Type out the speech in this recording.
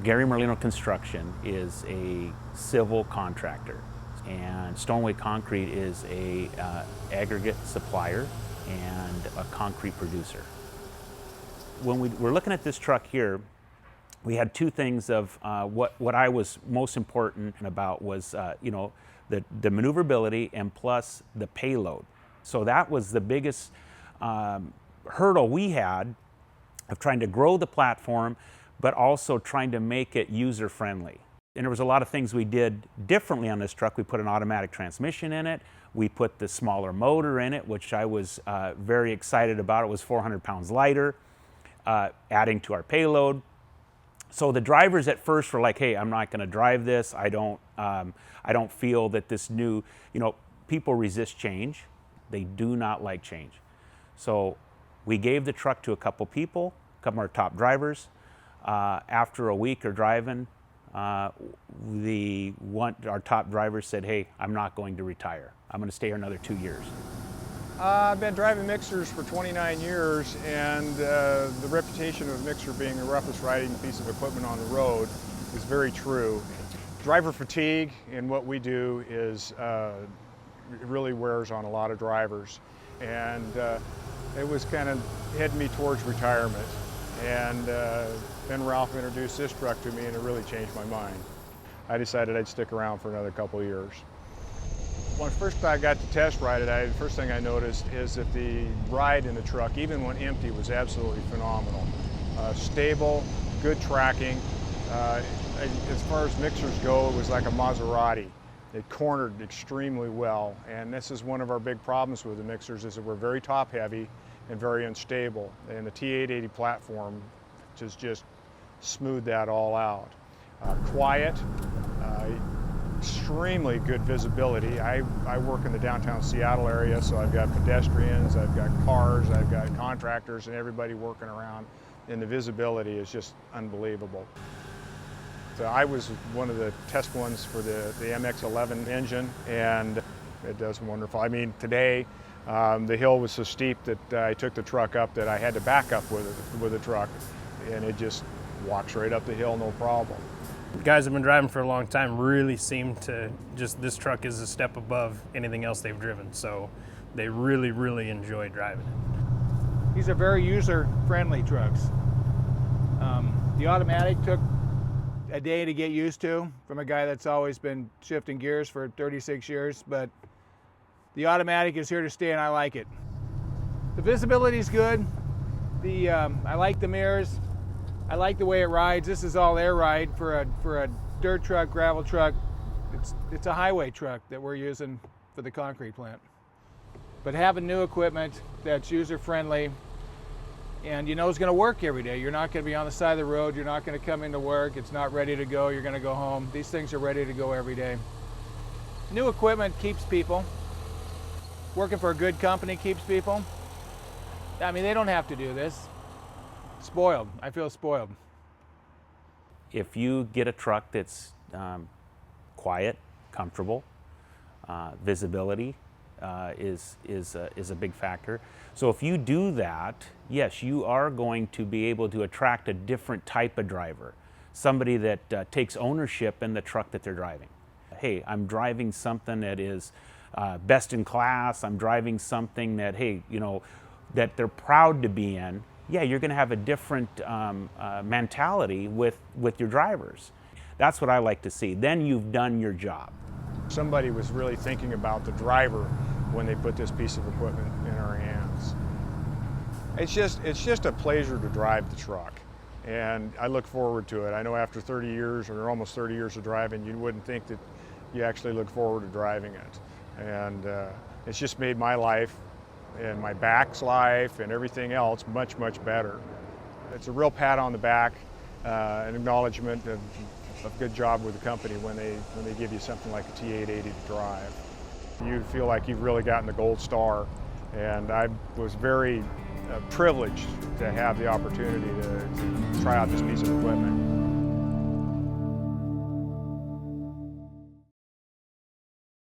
Gary Merlino Construction is a civil contractor, and Stoneway Concrete is a aggregate supplier and a concrete producer. When we were looking at this truck here, we had two things of what I was most important about was the maneuverability and plus the payload. So that was the biggest hurdle we had of trying to grow the platform, but also trying to make it user-friendly. And there was a lot of things we did differently on this truck. We put an automatic transmission in it. We put the smaller motor in it, which I was very excited about. It was 400 pounds lighter, adding to our payload. So the drivers at first were like, hey, I'm not gonna drive this. I don't feel that this new, people resist change. They do not like change. So we gave the truck to a couple people, a couple of our top drivers. After a week of driving, our top driver said, hey, I'm not going to retire. I'm going to stay here another 2 years. I've been driving mixers for 29 years, and the reputation of a mixer being the roughest riding piece of equipment on the road is very true. Driver fatigue in what we do is it really wears on a lot of drivers, and it was kind of heading me towards retirement. And then Ralph introduced this truck to me, and it really changed my mind. I decided I'd stick around for another couple of years. When first I got to test ride it, the first thing I noticed is that the ride in the truck, even when empty, was absolutely phenomenal. Stable, good tracking. As far as mixers go, it was like a Maserati. It cornered extremely well, and this is one of our big problems with the mixers, is that we're very top heavy and very unstable. And the T880 platform just smoothed that all out. Quiet, extremely good visibility. I work in the downtown Seattle area, so I've got pedestrians, I've got cars, I've got contractors, and everybody working around, and the visibility is just unbelievable. So I was one of the test ones for the MX-11 engine, and it does wonderful. I mean, today, the hill was so steep that I took the truck up that I had to back up with the truck, and it just walks right up the hill, no problem. Guys have been driving for a long time really seem to this truck is a step above anything else they've driven, so they really, really enjoy driving it. These are very user-friendly trucks. The automatic took a day to get used to from a guy that's always been shifting gears for 36 years, but the automatic is here to stay, and I like it. The visibility is good. I like the mirrors. I like the way it rides. This is all air ride for a dirt truck, gravel truck. It's a highway truck that we're using for the concrete plant. But having new equipment that's user-friendly and it's going to work every day. You're not going to be on the side of the road. You're not going to come into work. It's not ready to go. You're going to go home. These things are ready to go every day. New equipment keeps people. Working for a good company keeps people. I mean, they don't have to do this. Spoiled. I feel spoiled. If you get a truck that's quiet, comfortable, visibility is a big factor. So if you do that, yes, you are going to be able to attract a different type of driver, somebody that takes ownership in the truck that they're driving. Hey, I'm driving something that is best in class. I'm driving something that, hey, that they're proud to be in. Yeah, you're going to have a different mentality with your drivers. That's what I like to see. Then you've done your job. Somebody was really thinking about the driver when they put this piece of equipment in our hands. It's just a pleasure to drive the truck, and I look forward to it. I know after 30 years or almost 30 years of driving, you wouldn't think that you actually look forward to driving it. And it's just made my life and my back's life and everything else much, much better. It's a real pat on the back, an acknowledgement of good job with the company when they give you something like a T880 to drive. You feel like you've really gotten the gold star, and I was very privileged to have the opportunity to try out this piece of equipment.